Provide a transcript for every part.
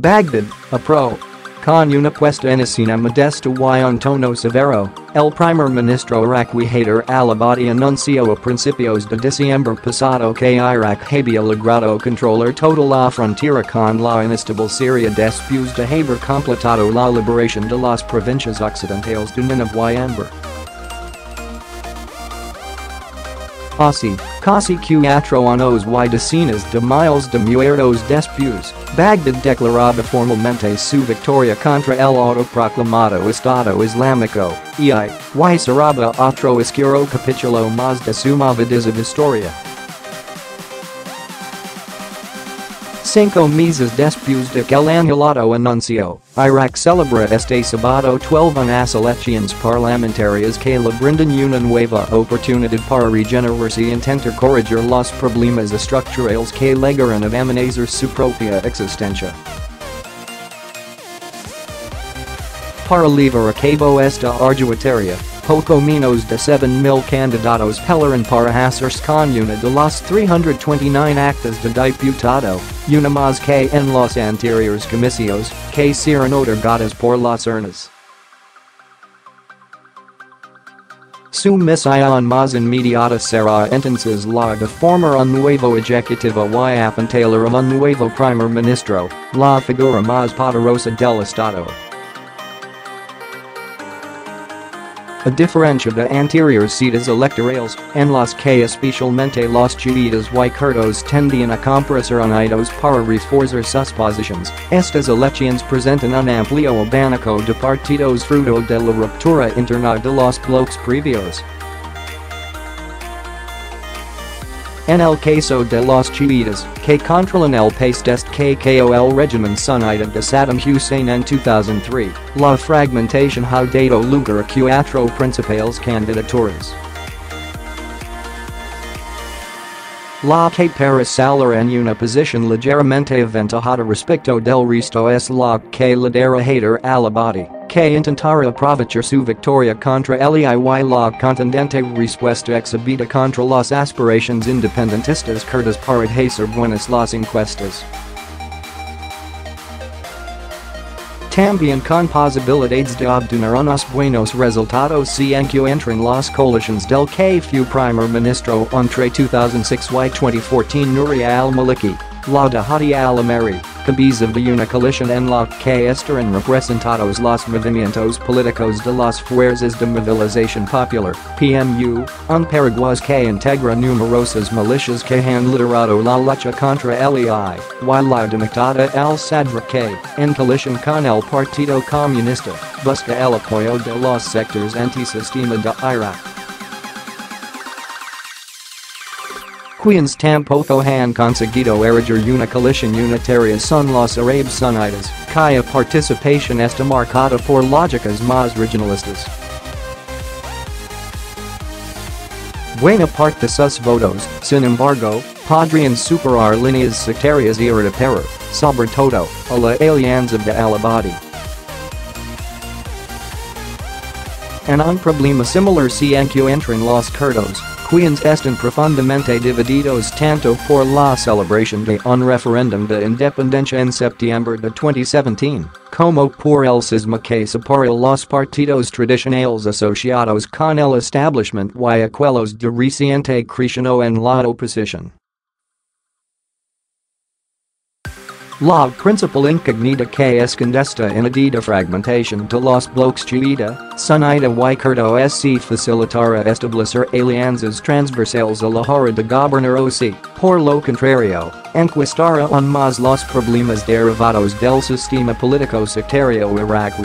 Bagdad, apro. Con una puesta en escena modesta y un tono severo, el primer ministro iraquí Haider al-Abadi anunció a principios de diciembre pasado que Irak había logrado controlar toda la frontera con la inestable Siria después de haber completado la liberación de las provincias occidentales de Nínive y Anbar.Así, casi 4 años y decenas de miles de muertos después, Bagdad declaraba formalmente su victoria contra el autoproclamado Estado Islámico, y cerraba otro oscuro capítulo más de su movediza historia. 5 meses después de que el anhelado anuncio, Irak celebra este sábado 12 unas elecciones parlamentarias que le brindan una nueva oportunidad para regenerarse e intentar corregir los problemas estructurales que llegaron a amenazar su propia existencia. Para llevar a cabo esta ardua tarea, poco menos de 7,000 candidatos pelearán para hacerse con una de las 329 actas de diputado, una más que en los anteriores comicios, que serán otorgadas por las urnas. Su misión más inmediata será entonces la de formar un nuevo ejecutivo y apuntalar a un nuevo primer ministro, la figura más poderosa del Estado. A diferencia de anteriores citas electorales, en las que especialmente los chiitas y kurdos tendían a compartir unidos para reforzar sus posiciones, estas elecciones presentan un amplio abanico de partidos fruto de la ruptura interna de los bloques previos. En el caso de los chiitas, que controlan el país desde que el régimen sunita de Sadam Husein en 2003, la fragmentación ha dado lugar a 4 principales candidaturas. La que para salir en una posición ligeramente aventajada respecto del resto es la que lidera Haider al-Abadi, que intentará aprovechar su victoria contra el y la contundente respuesta exhibida contra las aspiraciones independentistas kurdas para hacer buenas las encuestas. También con posibilidades de obtener unos buenos resultados si encuentran las coaliciones del que fue primer ministro entre 2006 y 2014 al-Maliki, la de al-Ameri, cabeza de una coalición en la que estarán representados los movimientos políticos de las Fuerzas de Movilización Popular, PMU, un paraguas que integra numerosas milicias que han liderado la lucha contra el y la dictadura al-Sadr que, en coalición con el Partido Comunista, busca el apoyo de los sectores antisistema de Irak. Quienes tampoco han conseguido erigir una coalición unitaria son los árabes sunitas, cuya participación está marcada por lógicas más regionalistas. Buena parte de sus votos, sin embargo, podrían superar líneas sectarias y reparar, sobre todo, a la alianza de al-Abadi. En un problema similar se encuentran los kurdos, quienes están profundamente divididos tanto por la celebración de un referéndum de independencia en septiembre de 2017, como por el cisma que separa los partidos tradicionales asociados con el establishment y aquellos de reciente creación en la oposición. La principal incógnita que esconde esta inaudita fragmentación de los bloques chiita, sunita y kurdo es si facilitará establecer alianzas transversales a la hora de gobernar o si, por lo contrario, enquistará aún más los problemas derivados del sistema político sectario iraquí.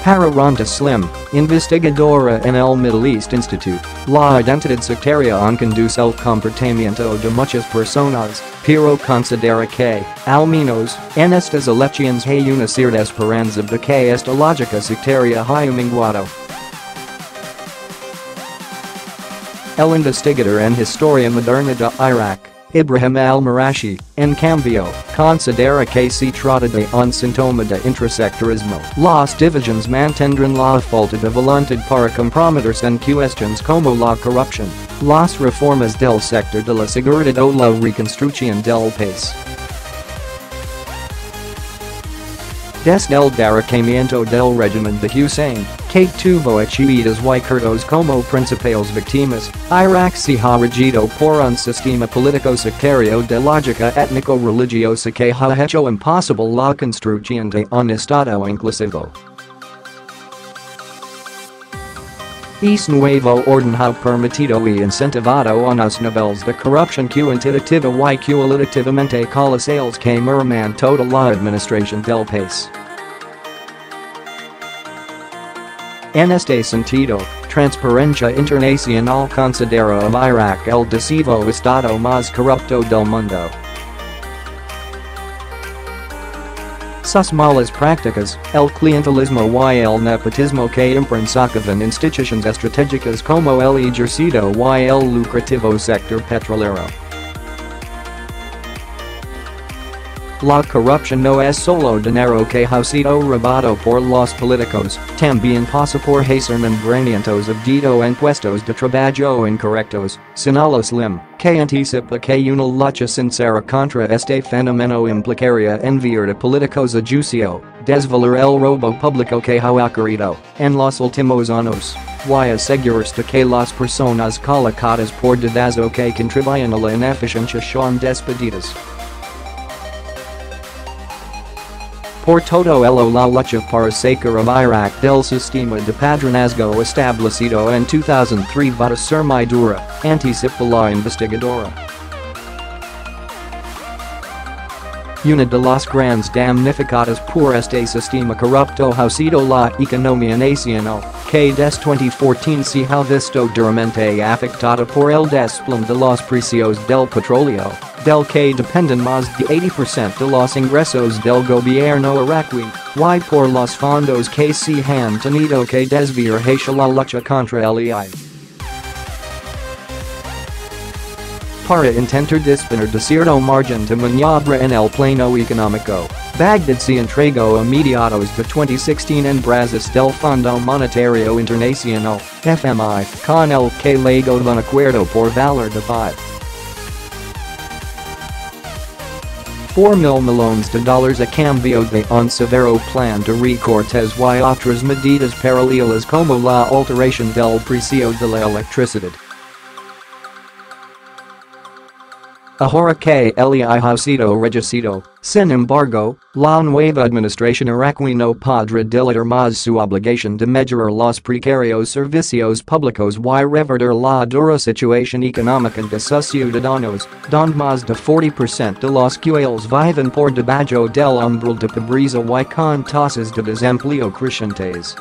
Para Rhonda Slim, investigadora en el Middle East Institute, la identidad sectaria conduce el comportamiento de muchas personas, pero considera que, al menos, en estas elecciones hay una cierta esperanza de que esta lógica sectaria haya menguado. El investigador en historia moderna de Irak, Ibrahim al-Marashi, en cambio, considera que se trata de un síntoma de intersectorismo. Las divisiones mantendrán la falta de voluntad para comprometerse en cuestiones como la corrupción, las reformas del sector de la seguridad o la reconstrucción del país. Desde el derrocamiento del régimen de Husein, que tuvo heridas y muertos como principales víctimas, Irak se ha regido por un sistema político sectario de lógica étnico-religiosa que ha hecho imposible la construcción de un Estado inclusivo. Este nuevo orden ha permitido y incentivado unos niveles de corrupción cuantitativa y cualitativamente colosales que merman toda la administración del país. En este sentido, Transparencia Internacional considera a Irak el decisivo estado más corrupto del mundo. Sus malas prácticas, el clientelismo y el nepotismo que imprensaban instituciones estratégicas como el ejército y el lucrativo sector petrolero. La corrupción no es solo dinero que ha sido robado por los políticos, también pasa por hacer nombramientos en puestos de trabajo incorrectos, señala Slim, que anticipa que una lucha sincera contra este fenómeno implicaría enviar a políticos a juicio, desvelar el robo público que ha ocurrido en los últimos años, y asegurarse que las personas colocadas por dedazo que contribuyen a la ineficiencia son despedidas. Por todo ello la lucha para sacar a Irak del sistema de padronazgo establecido en 2003 va a ser muy dura, anticipa la investigadora. Una de las grandes damnificadas por este sistema corrupto ha sido la economía nacional, que desde 2014 se ha visto duramente afectada por el desplome de los precios del petróleo, del que dependen más de 80% de los ingresos del gobierno iraquí, y por los fondos que se han tenido que desviar hacia la lucha contra el IE. Para intentar disponer de cierto margen de maniobra en el plano económico, Bagdad se entregó a mediados de 2016 en brazos del Fondo Monetario Internacional, FMI, con el que legó un acuerdo por valor de $4.000 millones a cambio de un severo plan de recortes y otras medidas paralelas como la alteración del precio de la electricidad. Ahora que el IE ha sido reducido, sin embargo, la nueva administración iraquí no podrá dilatar más su obligación de mejorar los precarios servicios públicos y revertir la dura situación económica de sus ciudadanos, donde más de 40% de los cuales viven por debajo del umbral de pobreza y con tasas de desempleo crecientes.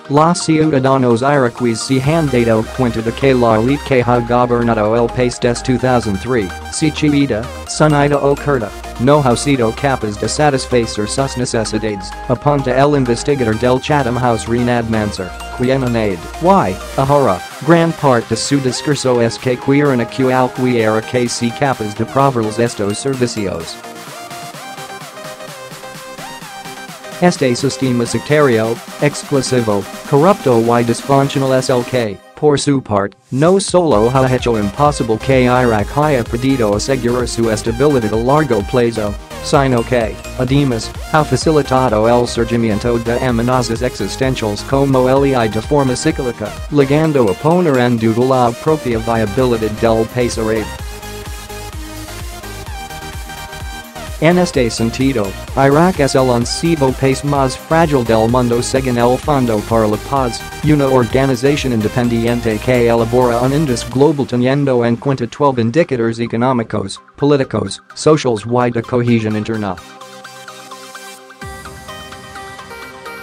Los ciudadanos iraquíes se han dado cuenta de que la élite que ha gobernado el país desde 2003, seguida, sonida o curta, no ha sido capaz de satisfacer sus necesidades, apunta el investigador del Chatham House Renad Mansour, quien añade, ahora, gran parte de su discurso es que quieren a cualquiera que sea capaz de proveerles estos servicios. Este sistema sectario, exclusivo, corrupto y disfuncional es el que, por su parte, no solo ha hecho imposible que Irak haya podido asegurar su estabilidad a largo plazo, sino que, además, ha facilitado el surgimiento de amenazas existenciales como el IE de forma cíclica, llegando a poner en duda la propia viabilidad del país árabe. En este sentido, Irak es el onceavo país más frágil del mundo según el Fondo para la Paz, una organización independiente que elabora un índice global teniendo en cuenta 12 indicadores económicos, políticos, sociales y de cohesión interna.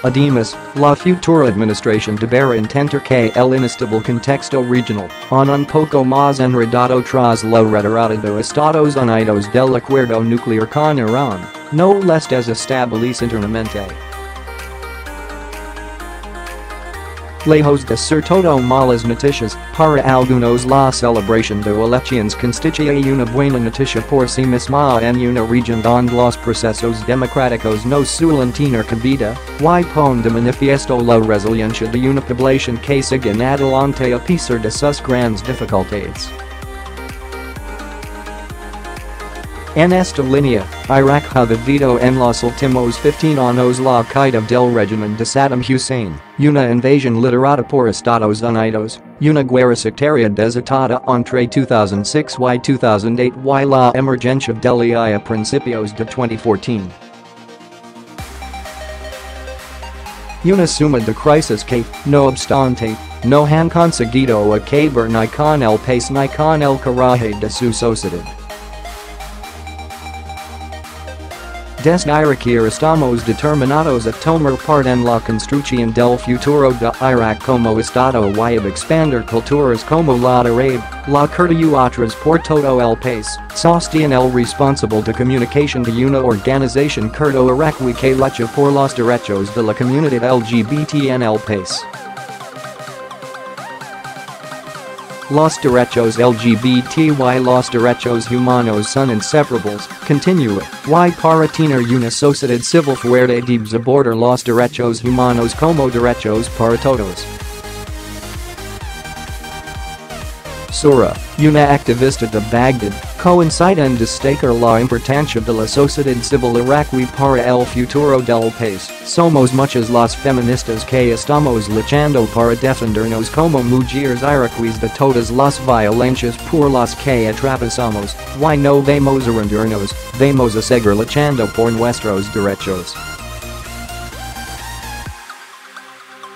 Además, la futura administración deberá intentar que el inestable contexto regional, un poco más enredado tras la retirada de Estados Unidos del acuerdo nuclear con Irán, no les desestabilice internamente. Lejos de ser todo malas noticias, para algunos la celebración de elecciones constituye una buena noticia por sí misma en una región donde los procesos democráticos no suelen tener cabida, y pone de manifiesto la resiliencia de una población que sigue adelante a pesar de sus grandes dificultades. En esta línea, Irak ha vivido en los últimos 15 años la caída del régimen de Sadam Husein, una invasión liderada por Estados Unidos, una guerra sectaria desatada entre 2006 y 2008 y la emergencia del IA a principios de 2014. Una suma de crisis que, no obstante, no han conseguido acabar ni con el país ni con el coraje de su sociedad. Desde iraquí estamos determinados a tomar parte en la construcción del futuro de Irak como Estado y a expandir culturas como la árabe, la kurda y otras por todo el país, sostiene el responsable de comunicación de una organización kurdo-iraquí que lucha por los derechos de la comunidad LGBT en el país. Los derechos LGBT y los derechos humanos son inseparables, continúa, y para tener una sociedad civil fuerte debes abordar los derechos humanos como derechos para todos. Sura, una activista de Bagdad, coincide en destacar la importancia de la sociedad civil iraquí para el futuro del país. Somos muchas las feministas que estamos luchando para defendernos como mujeres iraquíes de todas las violencias por las que atravesamos, y no vamos a rendirnos, vamos a seguir luchando por nuestros derechos.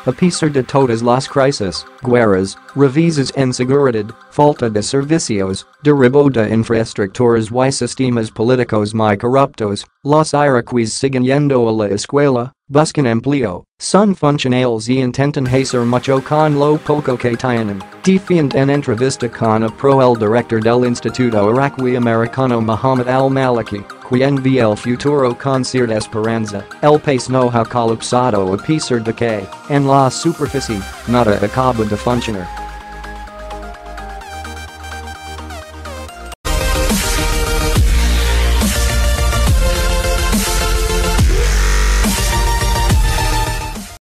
A pesar de todas las crisis, guerras, revisas en seguridad, falta de servicios, derribo de infraestructuras y sistemas políticos muy corruptos, los iraquíes siguen yendo a la escuela, buscan empleo, son funcionales y intentan hacer mucho con lo poco que tienen, defiende en entrevista con apro el director del Instituto Iraquí Americano Muhammad al-Maliki, quien ve el futuro con cierta esperanza, el país no ha colapsado a pesar de que, en la superficie, nada acaba de funcionar.